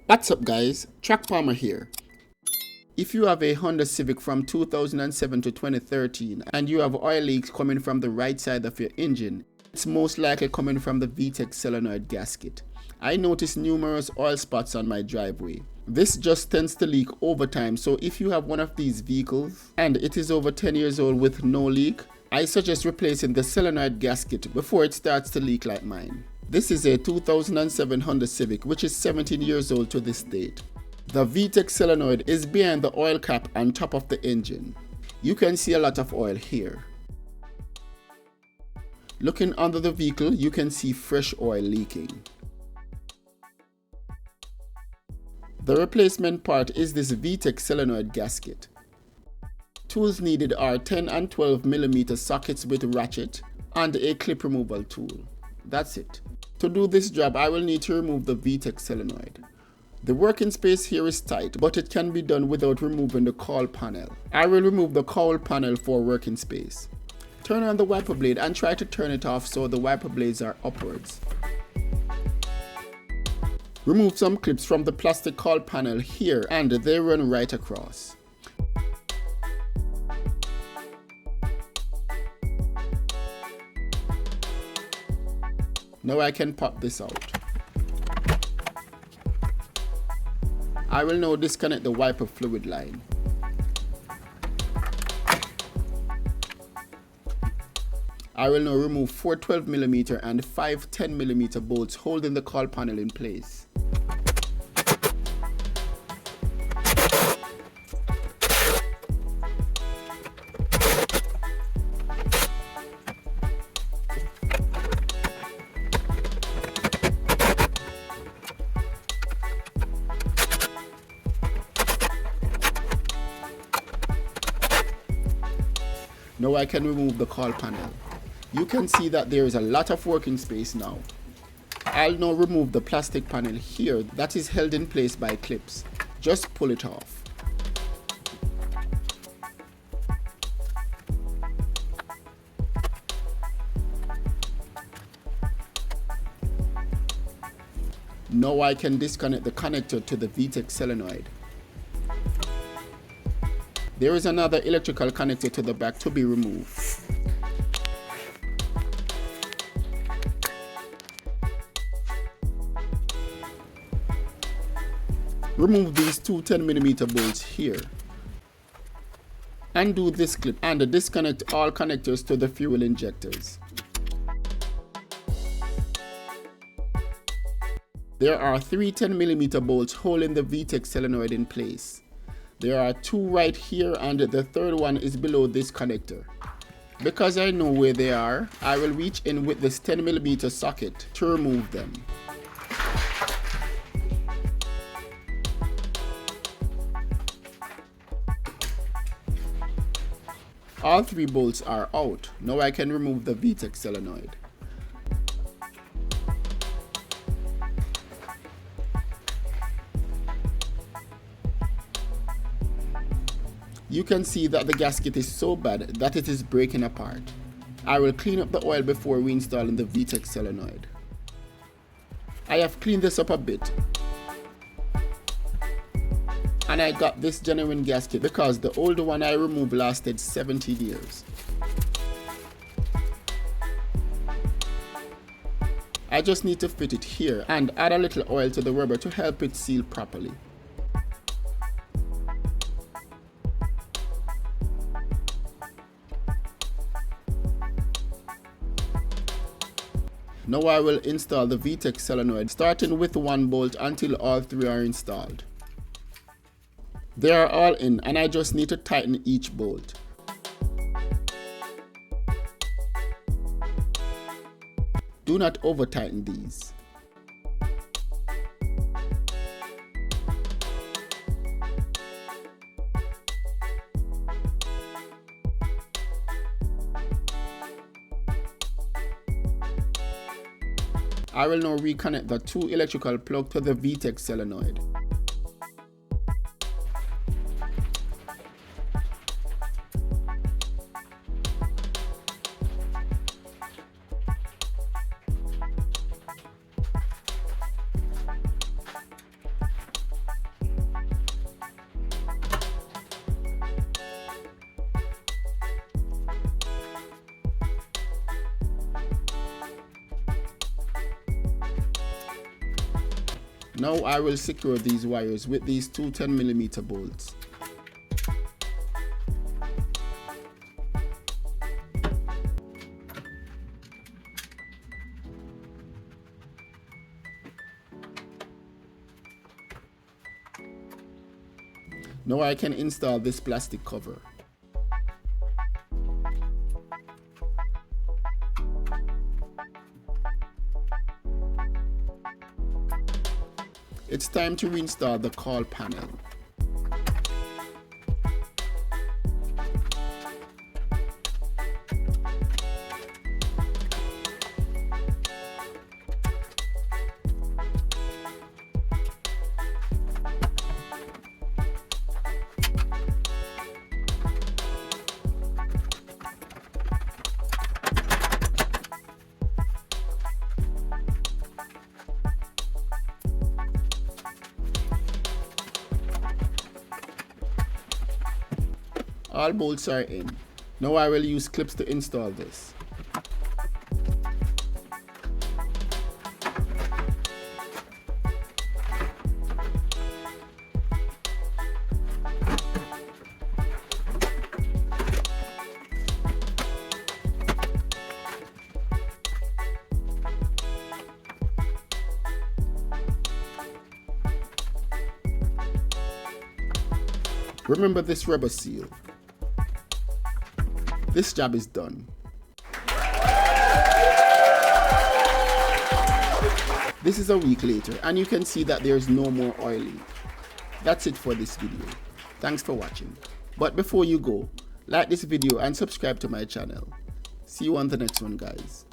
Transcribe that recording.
What's up guys, Track Palmer here. If you have a Honda Civic from 2007 to 2013 and you have oil leaks coming from the right side of your engine, it's most likely coming from the VTEC Solenoid gasket. I noticed numerous oil spots on my driveway. This just tends to leak over time, so if you have one of these vehicles and it is over 10 years old with no leak, I suggest replacing the solenoid gasket before it starts to leak like mine. This is a 2007 Honda Civic which is 17 years old to this date. The VTEC Solenoid is behind the oil cap on top of the engine. You can see a lot of oil here. Looking under the vehicle, you can see fresh oil leaking. The replacement part is this VTEC Solenoid gasket. Tools needed are 10 and 12 mm sockets with ratchet and a clip removal tool. That's it. To do this job, I will need to remove the VTEC solenoid. The working space here is tight, but it can be done without removing the cowl panel. I will remove the cowl panel for working space. Turn on the wiper blade and try to turn it off so the wiper blades are upwards. Remove some clips from the plastic cowl panel here and they run right across. Now I can pop this out. I will now disconnect the wiper fluid line. I will now remove 4 12 mm and 5 10 mm bolts holding the cowl panel in place. Now I can remove the cowl panel. You can see that there is a lot of working space now. I'll now remove the plastic panel here that is held in place by clips. Just pull it off. Now I can disconnect the connector to the VTEC solenoid. There is another electrical connector to the back to be removed. Remove these two 10 mm bolts here. Undo this clip and disconnect all connectors to the fuel injectors. There are 3 10 mm bolts holding the VTEC solenoid in place. There are 2 right here and the third one is below this connector. Because I know where they are, I will reach in with this 10 mm socket to remove them. All 3 bolts are out. Now I can remove the VTEC solenoid. You can see that the gasket is so bad that it is breaking apart. I will clean up the oil before reinstalling the VTEC solenoid. I have cleaned this up a bit. And I got this genuine gasket because the older one I removed lasted 17 years. I just need to fit it here and add a little oil to the rubber to help it seal properly. Now I will install the VTEC solenoid, starting with 1 bolt until all 3 are installed. They are all in and I just need to tighten each bolt. Do not over tighten these. I will now reconnect the 2 electrical plugs to the VTEC solenoid. Now I will secure these wires with these two 10mm bolts. Now I can install this plastic cover. It's time to reinstall the cowl panel. All bolts are in. Now I will use clips to install this. Remember this rubber seal. This job is done. This is a week later and you can see that there's no more oil leak. That's it for this video. Thanks for watching. But before you go, like this video and subscribe to my channel. See you on the next one, guys.